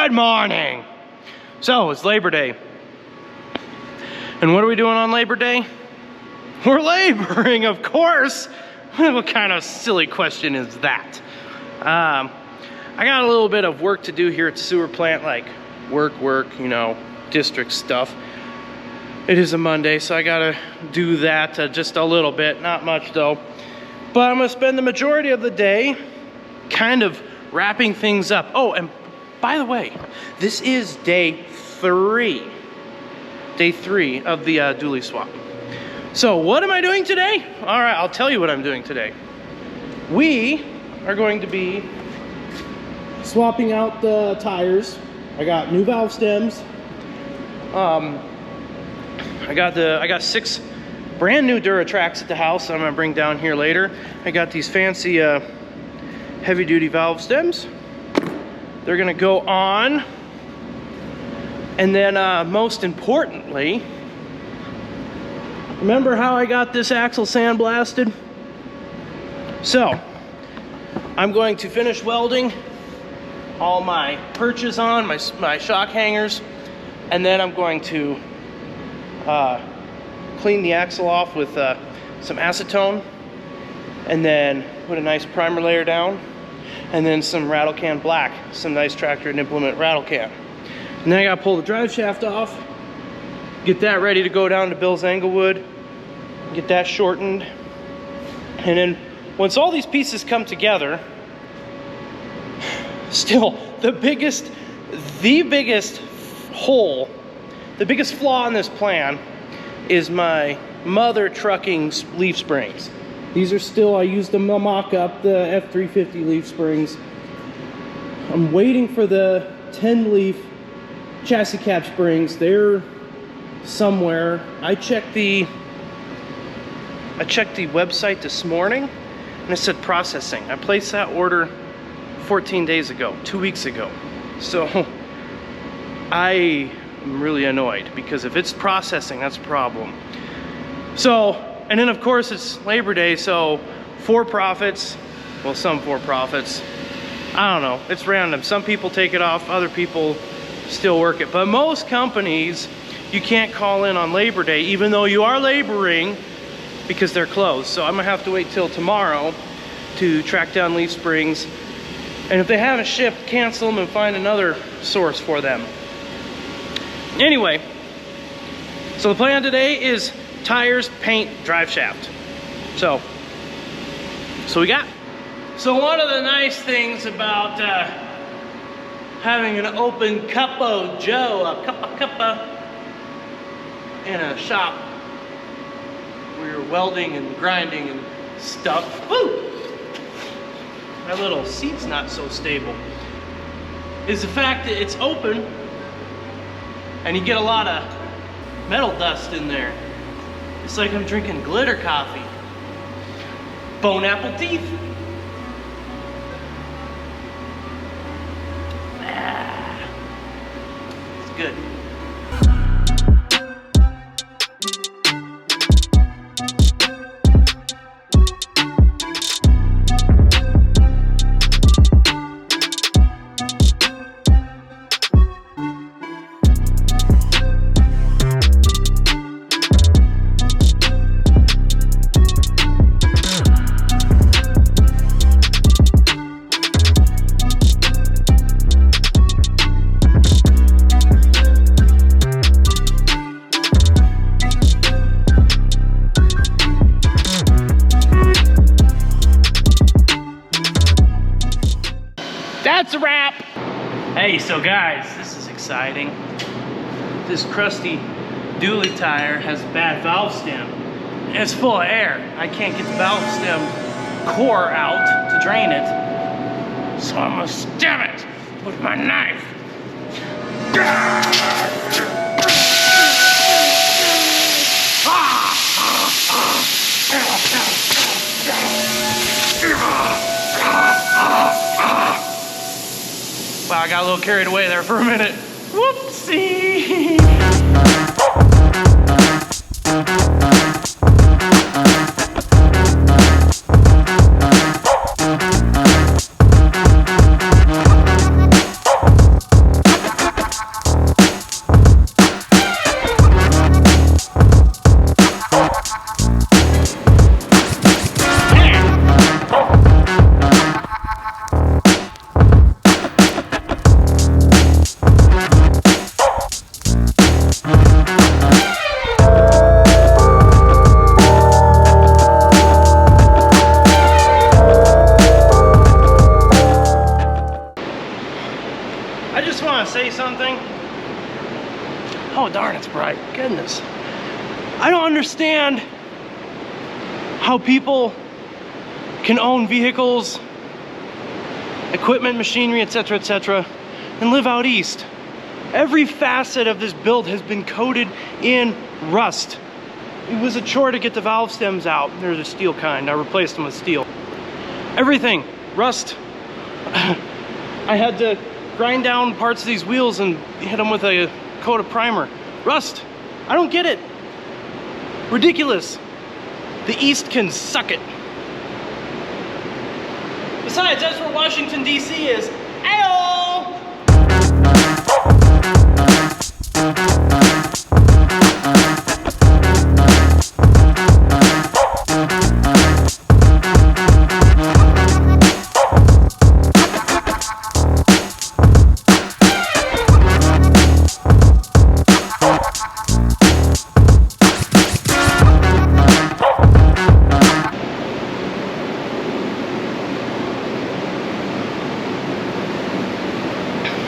Good morning. So it's Labor Day. And what are we doing on Labor Day? We're laboring, of course. What kind of silly question is that? I got a little bit of work to do here at the sewer plant, like work, you know, district stuff. It is a Monday, so I gotta do that just a little bit, not much though. But I'm gonna spend the majority of the day kind of wrapping things up. Oh, and by the way, this is day three of the dually swap. So what am I doing today? All right, I'll tell you what I'm doing today. We are going to be swapping out the tires. I got new valve stems. I got 6 brand new Duratracks at the house that I'm gonna bring down here later. I got these fancy heavy duty valve stems. They're gonna go on. And then most importantly, remember how I got this axle sandblasted? So I'm going to finish welding all my perches on, my shock hangers, and then I'm going to clean the axle off with some acetone, and then put a nice primer layer down, and then some rattle can black, some nice tractor and implement rattle can. And then I gotta pull the drive shaft off, get that ready to go down to Bill's Englewood, get that shortened. And then once all these pieces come together, still the biggest hole, the biggest flaw in this plan is my mother trucking leaf springs. These are still, I used them to mock up the F350 leaf springs. I'm waiting for the 10 leaf chassis cap springs. They're somewhere. I checked the website this morning and it said processing. I placed that order 14 days ago, 2 weeks ago. So I am really annoyed because if it's processing, that's a problem. So, and then of course it's Labor Day, so for-profits, well, some for-profits, I don't know, it's random. Some people take it off, other people still work it. But most companies, you can't call in on Labor Day, even though you are laboring, because they're closed. So I'm gonna have to wait till tomorrow to track down leaf springs. And if they haven't shipped, cancel them and find another source for them. Anyway, so the plan today is tires, paint, drive shaft. So we got. So one of the nice things about having an open cup of Joe, a cuppa in a shop where you're welding and grinding and stuff. Woo! My little seat's not so stable. Is the fact that it's open and you get a lot of metal dust in there. It's like I'm drinking glitter coffee. Bone apple teeth. It's good. That's a wrap. Hey, so guys, this is exciting. This crusty dually tire has a bad valve stem. It's full of air. I can't get the valve stem core out to drain it. So I'm gonna stem it with my knife. Wow, I got a little carried away there for a minute. Whoopsie! something? Oh darn, it's bright. Goodness. I don't understand how people can own vehicles, equipment, machinery, etc., and live out east. Every facet of this build has been coated in rust. It was a chore to get the valve stems out. They're the steel kind. I replaced them with steel. Everything, rust. I had to grind down parts of these wheels and hit them with a coat of primer. Rust. I don't get it. Ridiculous. The East can suck it. Besides, that's where Washington, D.C. is. Ayo!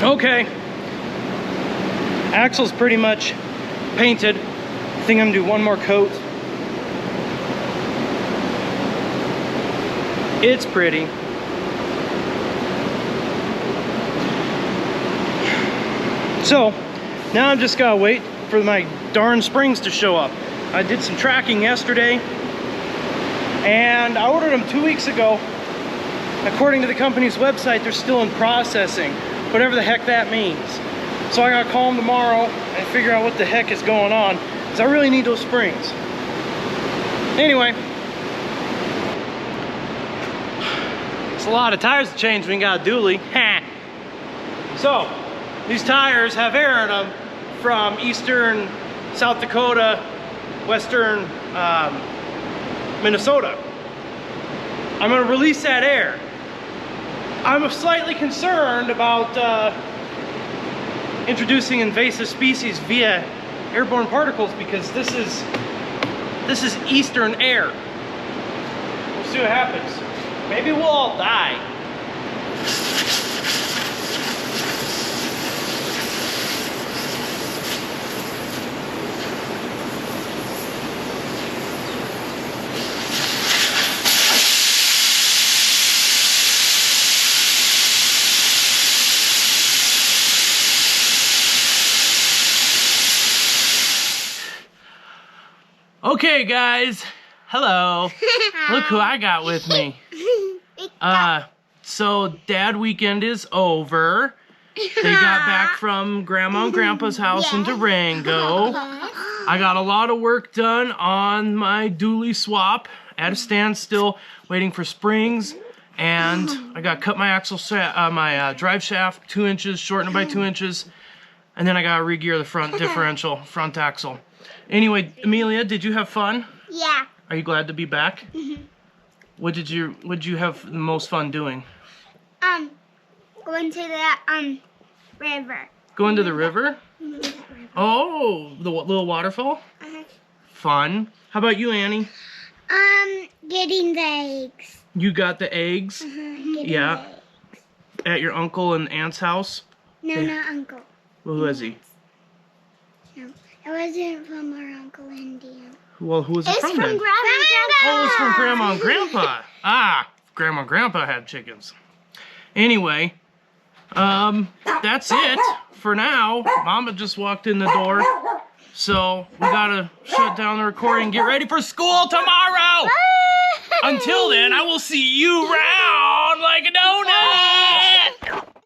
Okay, axle's pretty much painted. I think I'm gonna do one more coat. It's pretty. So now I'm just gotta wait for my darn springs to show up. I did some tracking yesterday and I ordered them 2 weeks ago. According to the company's website, they're still in processing. Whatever the heck that means. So I gotta call them tomorrow and figure out what the heck is going on, because I really need those springs. Anyway, it's a lot of tires to change when you got a dually. So these tires have air in them from eastern South Dakota, western Minnesota. I'm gonna release that air. I'm slightly concerned about introducing invasive species via airborne particles because this is eastern air. We'll see what happens. Maybe we'll all die. Okay guys, hello. Look who I got with me. So dad weekend is over. They got back from Grandma and Grandpa's house in Durango. I got a lot of work done on my dually swap at a standstill, waiting for springs, and I got cut my axle, my drive shaft 2 inches, shortened it by 2 inches, and then I got to re-gear the front differential, front axle. Anyway, Amelia, did you have fun? Yeah. Are you glad to be back? Mm-hmm. What did you have the most fun doing? Going to the river. Going to the river? Oh, the little waterfall? Fun. How about you, Annie? Getting the eggs. You got the eggs? Yeah. The eggs. At your uncle and aunt's house? No, not uncle. Well, who is he? No, it wasn't from our Uncle Indian. Well, who was it from then? Grandma and Grandpa. Oh, it's from Grandma and Grandpa. Ah, Grandma and Grandpa had chickens. Anyway, that's it for now. Mama just walked in the door. So we gotta shut down the recording and get ready for school tomorrow. Until then, I will see you round like a donut.